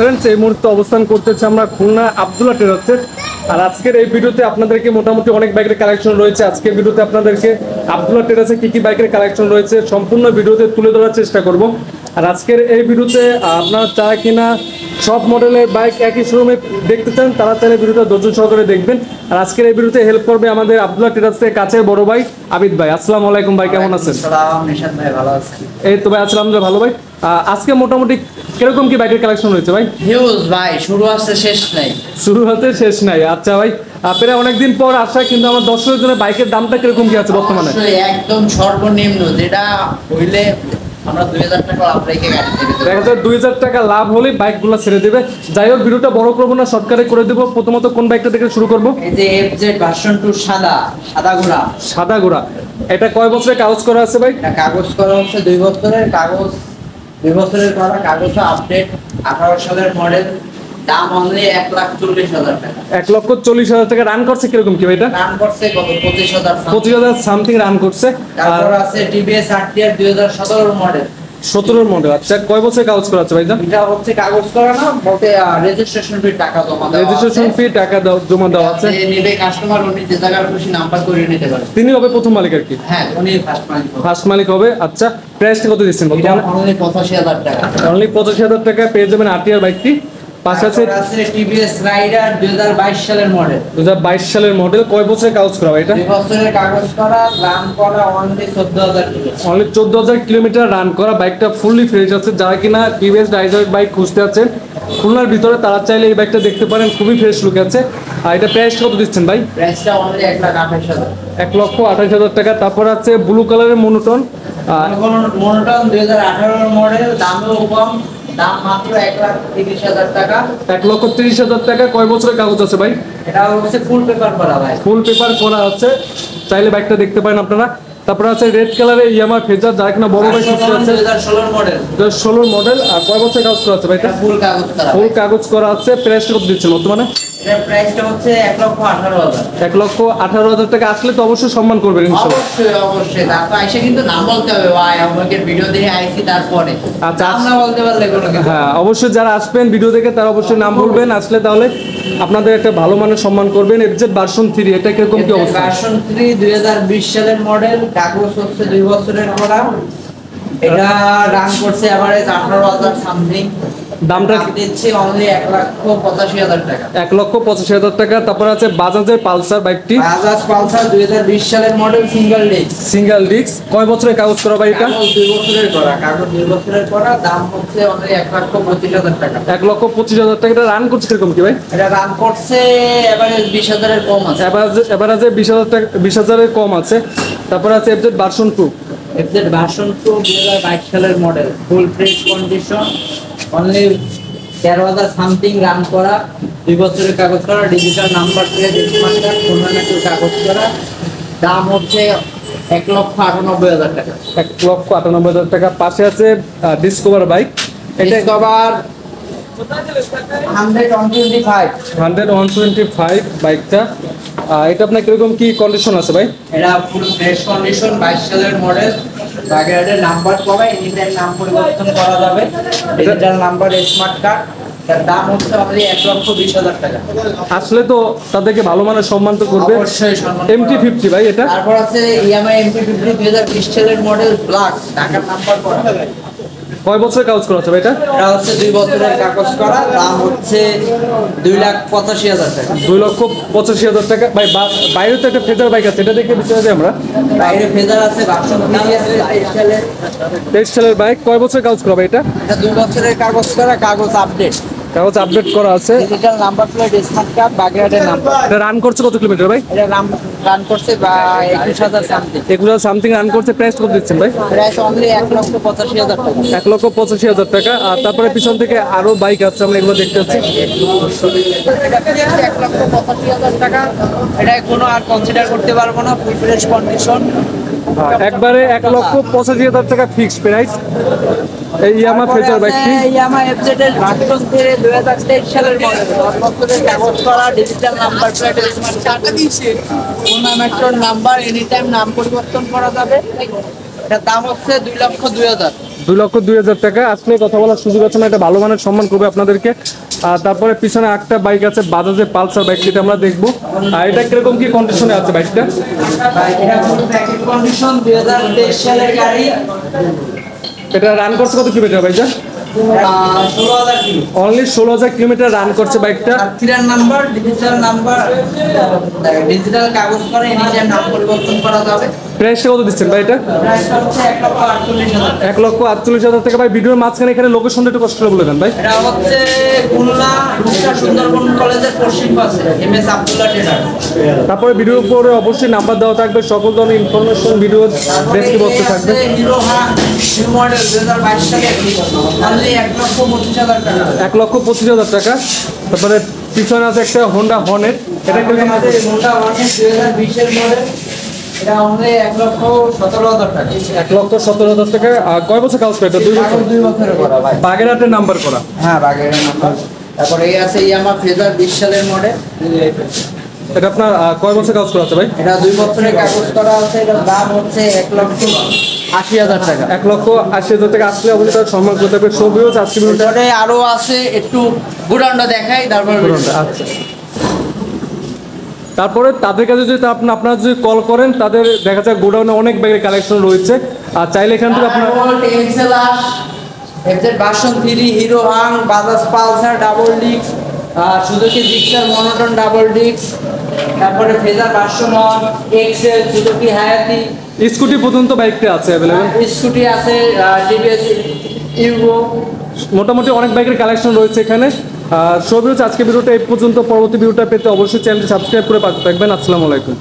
Friends, এই মুহূর্তে অবস্থান করতেছে আমরা খুলনা আব্দুল্লাহ ট্রেডার্সে। আর আজকের এই ভিডিওতে আপনাদেরকে মোটামুটি অনেক বাইকের কালেকশন রয়েছে। আজকের ভিডিওতে আপনাদেরকে আব্দুল্লাহ ট্রেডার্সে কী কী বাইকের কালেকশন রয়েছে সম্পূর্ণ ভিডিওতে তুলে ধরার চেষ্টা করব। আর আজকের এই ভিডিওতে আপনারা চায় কিনা সব মডেলের বাইক একই শোরুমে দেখতে চান, তারা চাইলে ভিডিওটা ধৈর্য সহকারে দেখবেন। আর আজকের এই ভিডিওতে হেল্প করবে আমাদের আব্দুল্লাহ ট্রেডার্সের কাছের বড় ভাই আবিদ ভাই। আসসালামু আলাইকুম ভাই, কেমন আছেন? এই তো ভাই আছিলাম ভালো ভাই। আজকে মোটামুটি কিরকম কি বাইকের কালেকশন রয়েছে ভাই? হিউজ ভাই, শুরু হতে শেষ নাই। শুরু হতে শেষ নাই। আচ্ছা ভাই, আপনারা অনেকদিন পর আসা, কিন্তু আমার দর্শকের জন্য বাইকের দামটা কিরকম কি আছে বর্তমানে? একদম সর্বনিম্ন যেটা হইলে আমরা 2000 টাকা লাভ রেখে গাড়ি দেব। দেখা যায় 2000 টাকা লাভ হলেই বাইকগুলো ছেড়ে দেবে। যাই হোক, ভিডিওটা বড় করবো না, শর্টকাটে করে দেবো। প্রথমত কোন বাইকটা থেকে শুরু করবো? এই যে এফজেড ভার্সন 2 সাদা ঘোড়া। সাদা ঘোড়া। এটা কয় বছরের কাগজ করা আছে ভাই? এটা কাগজ করা হচ্ছে 2 বছরের কাগজ, 2 বছরের করা কাগজ, আপডেট 18 সালের মডেল। দাম অনলি 1,40,000 টাকা। 1,40,000 টাকা। রান করছে কিরকম কি ভাই? এটা রান করছে কত? 25,000 সামথিং রান করছে। তারপর আছে টিভিএস আরটিআর 2017 মডেল। 17 মডেল। আচ্ছা, কয় বছরের কাগজ করা আছে ভাই? এটা হচ্ছে কাগজ করা না, বলতে রেজিস্ট্রেশন ফি টাকা জমা দেওয়া আছে। রেজিস্ট্রেশন ফি টাকা জমা দেওয়া আছে। যে নেবে কাস্টমার, উনি যে জায়গার খুশি নাম্বার করে নিতে পারে। তিনি হবে প্রথম মালিক আর কি? হ্যাঁ, উনি ফার্স্ট মালিক হবে। আচ্ছা, প্রাইসটা কত দিচ্ছেন বর্তমানে? অনলি 85,000 টাকা। অনলি 85,000 টাকা পেয়ে যাবেন আরটিআর বাইকটি। পাশে আছে টিভিএস রাইডার 2022 সালের মডেল। 2022 সালের মডেল। কয় বছরের কাগজ করা এটা? 2 বছরের কাগজ করা, রান করা only 14,000 kilometre. Only 14,000 kilometre run করা। বাইকটা ফুললি ফ্রেশ আছে। যারা কিনা টিভিএস রাইডার বাইক খুঁজতে আছেন খুলনার ভিতরে, তারা চাইলে এই বাইকটা দেখতে পারেন, খুবই ফ্রেশ লুক আছে। আর এটা প্রাইসটা কত দিচ্ছেন ভাই? প্রাইসটা অনলি 1,28,000। 1,28,000 টাকা। তারপর আছে ব্লু কালারের মনোটন। মনোটন 2018 মডেল, দামও কম, দাম মাত্র 1,30,000 টাকা। 1,30,000 টাকা। কয় বছরের কাগজ আছে ভাই? এটা হচ্ছে ফুল পেপার করা ভাই। ফুল পেপার করা আছে, চাইলে বাইকটা দেখতে পারেন আপনারা। তারপর আছে রেড কালারের ইয়ামা ফেজার, যারা কিনা বড় বাইক খুঁজতে আছে। 2016 মডেল। 2016 মডেল। আর কয় বছরের কাগজ করা আছে ভাই? এটা ফুল কাগজ করা। ফুল কাগজ করা আছে। প্রাইসটা কত দিচ্ছেন বর্তমানে? এর প্রাইসটা হচ্ছে 1,18,000। 1,18,000 টাকা। আসলে তো অবশ্যই সম্মান করবেন ইনশাআল্লাহ। অবশ্যই। তারপর আইসা কিন্তু নাম বলতে হবে ভাই, আমাকে ভিডিও দেখে আইছি তারপরে। আচ্ছা, নাম না বলতে পারলে কোনো কিছু। হ্যাঁ, অবশ্যই যারা আসবেন ভিডিও দেখে তারা অবশ্যই নাম বলবেন। আসলে তাহলে আপনাদের একটা ভালো মানের সম্মান করবেন। এফজেড ভার্সন 3, এটা কিরকম কি অবস্থা? ভার্সন 3 2020 সালের মডেল, কাগজ হচ্ছে 2 বছরের করা। এটা রান করছে এভারেজ 18,000 সামথিং। দামটা দিচ্ছি অনলি 1,85,000 টাকা। 1,85,000 টাকা। তারপর আছে বাজাজের পালসার বাইকটি। বাজাজ পালসার 2020 সালের model, single disc. Single disc. কয় বছরের কাগজ করা বাইক? এটা 2 বছরের করা, কাগজ 2 বছরের করা। দাম হচ্ছে অনলি 1,25,000 টাকা। 1,25,000 টাকা। এটা রান করছে কিরকম কি ভাই? এটা রান করছে এভারেজ 20,000 এর কম আছে। এভারেজে 20,000 টাকা, 20,000 এর কম আছে। তারপর আছে এফজেড ভার্সন 2। এফজেড ভার্সন 2 2022 সালের model, full fresh condition, only 13,000 something run করা, 2 বছরের কাগজ করা, digital number plate, smart card, টুর্নামেন্টের কাগজ করা। দাম হচ্ছে 1,98,000 টাকা। 1,98,000 টাকা। পাশে আছে ডিসকভার বাইক। এটা ডিসকভার 100-125 বাইকটা। এটা আপনার কিরকম কি কন্ডিশন আছে ভাই? এটা ফুল ফ্রেশ কন্ডিশন, 22 সালের মডেল। বাগেরহাটের নাম্বার পাবে, এনি টাইম নাম পরিবর্তন করা যাবে, ডিজিটাল নাম্বার, স্মার্ট কার্ড। এর দাম হচ্ছে অনলি 1,20,000 টাকা। আসলে তো তাদেরকে ভালো মানের সম্মান তো করবে। অবশ্যই সম্মান। MT-50 ভাই এটা। তারপর আছে ইয়ামাহা MT-50 2020 সালের মডেল, ব্ল্যাক, ঢাকার নাম্বার করা। কয় বছরের কাগজ করা আছে ভাই? এটা হচ্ছে 2 বছরের কাগজ করা। দাম হচ্ছে 2,85,000 টাকা। 2,85,000 টাকা। ভাই বাইরে তো একটা ফেজার বাইক আছে, এটা দেখে বুঝতে পারি আমরা। বাইরে ফেজার আছে, ভার্সন 3 আছে 23 সালের বাইক। কয় বছরের কাগজ করা ভাই? এটা 2 বছরের কাগজ করা, কাগজ আপডেট, কাগজ আপডেট করা আছে, digital number plate, smart card, বাগেরহাটের নাম্বার। এটা রান করছে কত কিলোমিটার ভাই? এটা রান করছে 21,000 সামথিং। 21,000 সামথিং রান করছে। প্রাইস কত দিচ্ছেন ভাই? প্রাইস অনলি 1,85,000 টাকা। 1,85,000 টাকা। আর তারপরে পিছন থেকে আরো বাইক আছে, আমরা এগুলো দেখতে পাচ্ছি। 1,85,000 টাকা। এটা কোনো আর কনসিডার করতে পারবো না, ফুল ফ্রেশ কন্ডিশন। একবারে 1,85,000 টাকা ফিক্স প্রাইস এই ইয়ামাহা ফেজার বাইকটি। ইয়ামাহা এফজেড এর ভার্সন 3 2023 সালের মডেল, 10 বছরের কাগজ করা, digital number plate, smart card, টুর্নামেন্টের নাম্বার, এনি টাইম নাম পরিবর্তন করা যাবে। এটার দাম হচ্ছে 2,02,000। 2,02,000 টাকা। আসলে কথা বলার সুযোগ আছে না, এটা ভালো মানের সম্মান করবে আপনাদেরকে। আর তারপরে পিছনে একটা বাইক আছে বাজাজের পালসার বাইক, যেটা আমরা দেখবো। আর এটা কিরকম কি কন্ডিশনে আছে বাইকটা? এটা ফুল প্যাকেজ কন্ডিশন, 2023 সালের গাড়ি। এটা রান করছে কত কিলোমিটার ভাইটা? 16,000 কিলো। অনলি 16,000 কিলোমিটার রান করছে বাইকটা। তিরান নাম্বার, ডিজিটাল নাম্বার, ডিজিটাল কাগজ করে নিজের নাম পরিবর্তন করা যাবে। প্রাইসটা কত দিচ্ছেন ভাই এটা? প্রাইস হচ্ছে 1,48,000। 1,48,000 টাকা। ভাই ভিডিওর মাঝখানে এখানে লোকেশনটা একটু কষ্ট করে বলে দেন ভাই। এটা হচ্ছে খুলনা রূপসা সুন্দরবন কলেজের পশ্চিম পাশে, এমএস আব্দুল্লাহ ট্রেডার। তারপরে ভিডিওর উপরে অবশ্যই নাম্বার দেওয়া থাকবে, সকল ধরনের ইনফরমেশন ভিডিও ডেসক্রিপশনে থাকবে। হিরো নিউ মডেল 2022 সালের অনলি 1,25,000 টাকা। 1,25,000 টাকা। তারপরে পিছনে আছে একটা হোন্ডা হর্নেট, এটা কিরকম আছে? মোটা অনেক 2020 এর মডেল, এটা অনলি 1,17,000 টাকা। 1,17,000 টাকা। আর কয় বছর কাজ করে এটা? 2 বছর। 2 বছরের করা ভাই। বাগেরহাটের নাম্বার করা। হ্যাঁ, বাগের নাম্বার। তারপরে এই আছে ইয়ামা ফেজার 20 সালের মডেল, এটা আপনার কয় বছর কাজ করা আছে ভাই? এটা 2 বছরের কাগজ করা আছে। এটার দাম হচ্ছে 1,80,000 টাকা। 1,80,000 টাকা। আসলে অবশ্যই তার সম্মান করতে হবে। ছবিও আজকে ভিডিওটা। তারপরে আরো আছে, একটু গোডাউনটা দেখাই তারপর। আচ্ছা, তারপরে তাদের কাছে যদি আপনারা যদি কল করেন, তাদের দেখা যায় গোডাউনে অনেক ব্যাগের কালেকশন রয়েছে। আর চাইলে এখান থেকে আপনারা এক্সেলার, FZ version 3, Hero Hunk, Bajaj Pulsar double disc, Suzuki Gixxer Monotone double disc, তারপরে Fazer version 1, XL, Suzuki Hayate, scooty পর্যন্ত বাইকটা আছে অ্যাভেলেবেল। স্কুটি আছে, টিভিএস ইউগো। মোটামুটি অনেক বাইকের কালেকশন রয়েছে এখানে। সবই হচ্ছে আজকে ভিডিওটা এই পর্যন্ত। পরবর্তী ভিডিওটা পেতে অবশ্যই চ্যানেলটি সাবস্ক্রাইব করে পাশে থাকবেন। আসসালামু আলাইকুম।